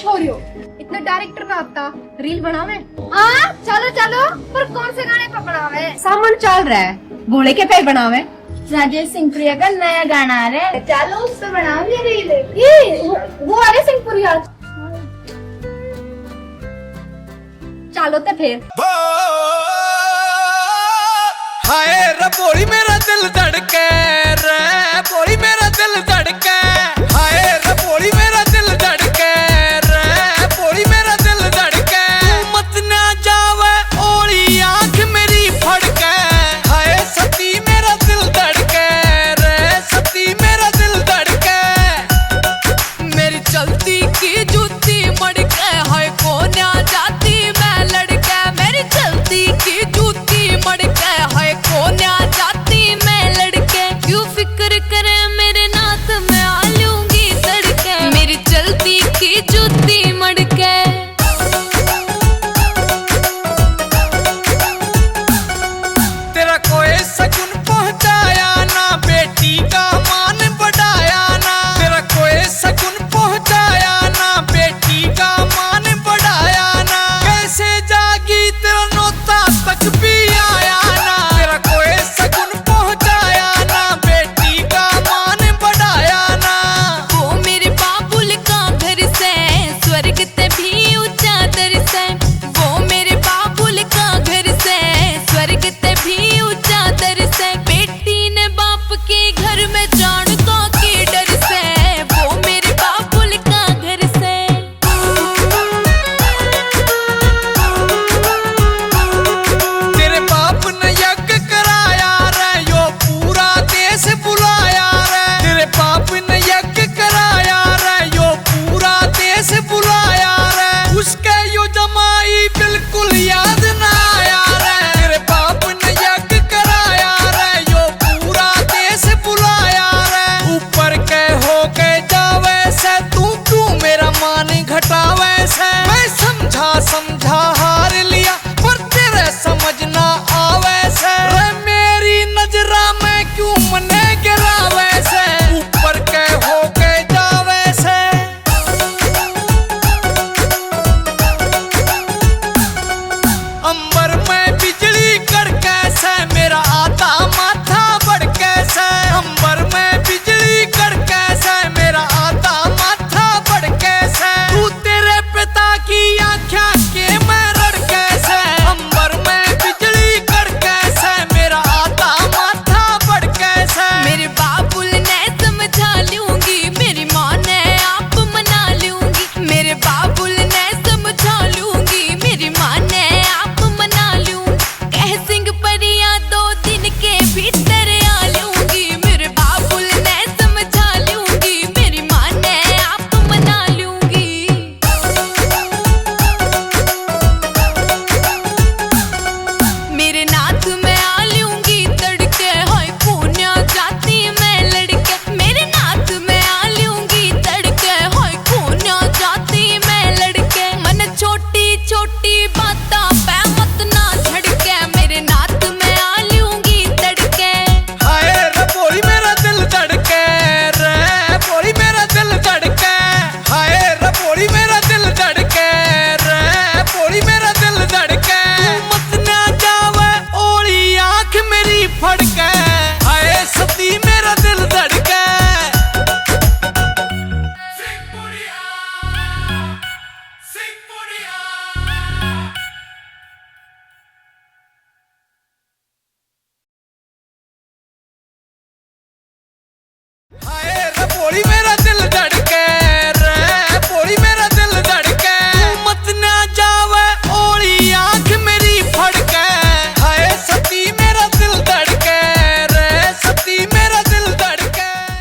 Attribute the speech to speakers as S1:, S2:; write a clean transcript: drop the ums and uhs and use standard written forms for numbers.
S1: हो रही हो? इतना डायरेक्टर का आता रील बनावे। हाँ चलो चलो, पर कौन से गाने पर बनावे? सामान चल रहा है, भोले के पे बनावे।
S2: राजेश सिंह प्रिया का नया गाना आ रहा है,
S1: चलो उस पर बनाओगे रील। ये वो आ रहे सिंहपुरी आज। चलो तो फिर।
S3: हाय रे बोली मेरा दिल धड़के, रे बोली मेरा दिल धड़के, हाय रे बोली मेरा दिल धड़के, रे बोली मेरा दिल धड़के, तू मत ना जावे ओली आंख मेरी फड़के, हाय सती मेरा दिल धड़के, रे सती मेरा दिल धड़के, मेरी चलती की जूती मड़के, हाय कोन्या जाती मैं लड़के, मेरी चलती की जूती मड़के, हाय कोन्या जाती मैं लड़के, क्यों फिक्र करे मेरे नाथ में आ लूंगी तड़के, मेरी चलती की जूती मड़के। तेरा कोई सगुन पहुंचाया ना, बेटी का मान बढ़ाया ना, तेरा कोई सगुन पहुंचाया ना, बेटी का मान बढ़ाया ना, कैसे जागी तेरा नौता तक भी आया ना, तेरा कोई सगुन पहुंचाया ना, बेटी का मान बढ़ाया ना, वो मेरे बाबुल का घर से स्वर्ग ते भी ऊंचा दर से, वो मेरे बाबुल का घर से स्वर्ग ते भी ऊंचा दर से, बेटी ने बाप के घर में जान तो की डर से, वो मेरे बाबुल का घर से। तेरे बाप ने यज्ञ कराया रे, यो पूरा देश बुलाया रे, तेरे बाप ने यज्ञ कराया रे, यो पूरा देश बुलाया रे, उसके यो जमाई बिल्कुल याद ना आया रे, तेरे बाप ने यज्ञ कराया रे, यो पूरा देश बुलाया रे, ऊपर के हो के जावे से, तू क्यों मेरा मान घटावे से, मैं समझा समझा हार लिया पर तेरे समझ ना आवे से, रे मेरी नजरा में क्यों मने गिरावे से, ऊपर के हो के जावे से। अंबर में बिजली कड़के से, मेरा आता माथा बढ़के से, अंबर में बिजली कड़के से, मेरा आता माथा बढ़के से, तू तेरे पिता की आँखें के मैं रड़के से, अंबर में बिजली कड़के से, मेरा आता माथा बढ़के से, मेरे बाबुल ने समझा लूंगी, मेरी माँ ने आप मना लूंगी, मेरे बाबुल ने समझा लूंगी, मेरी माँ ने आप मना लूंगी, कह सिंह परिया 2 दिन के भीतर आ लूंगी, मेरे बाबुल ने समझा लूंगी, मेरी माँ ने आप मना लूंगी। मेरे नाथ में आ लूंगी तड़के, हाय कोन्या जाती मैं लड़के, मेरे नाथ में आ लूंगी तड़के, हाय कोन्या जाती मैं लड़के, मन छोटी छोटी बातां पे मत ना झड़के, मेरे नाथ में आ लूंगी तड़के, हाय रे बोली मेरा दिल धड़के, रे बोली मेरा दिल धड़के, हाय रे बोली मेरा दिल धड़के, रे बोली मेरा दिल धड़के, तू मत ना जावे ओली आंख मेरी फड़के, हाय सती मेरा दिल धड़के। हाय रे बोली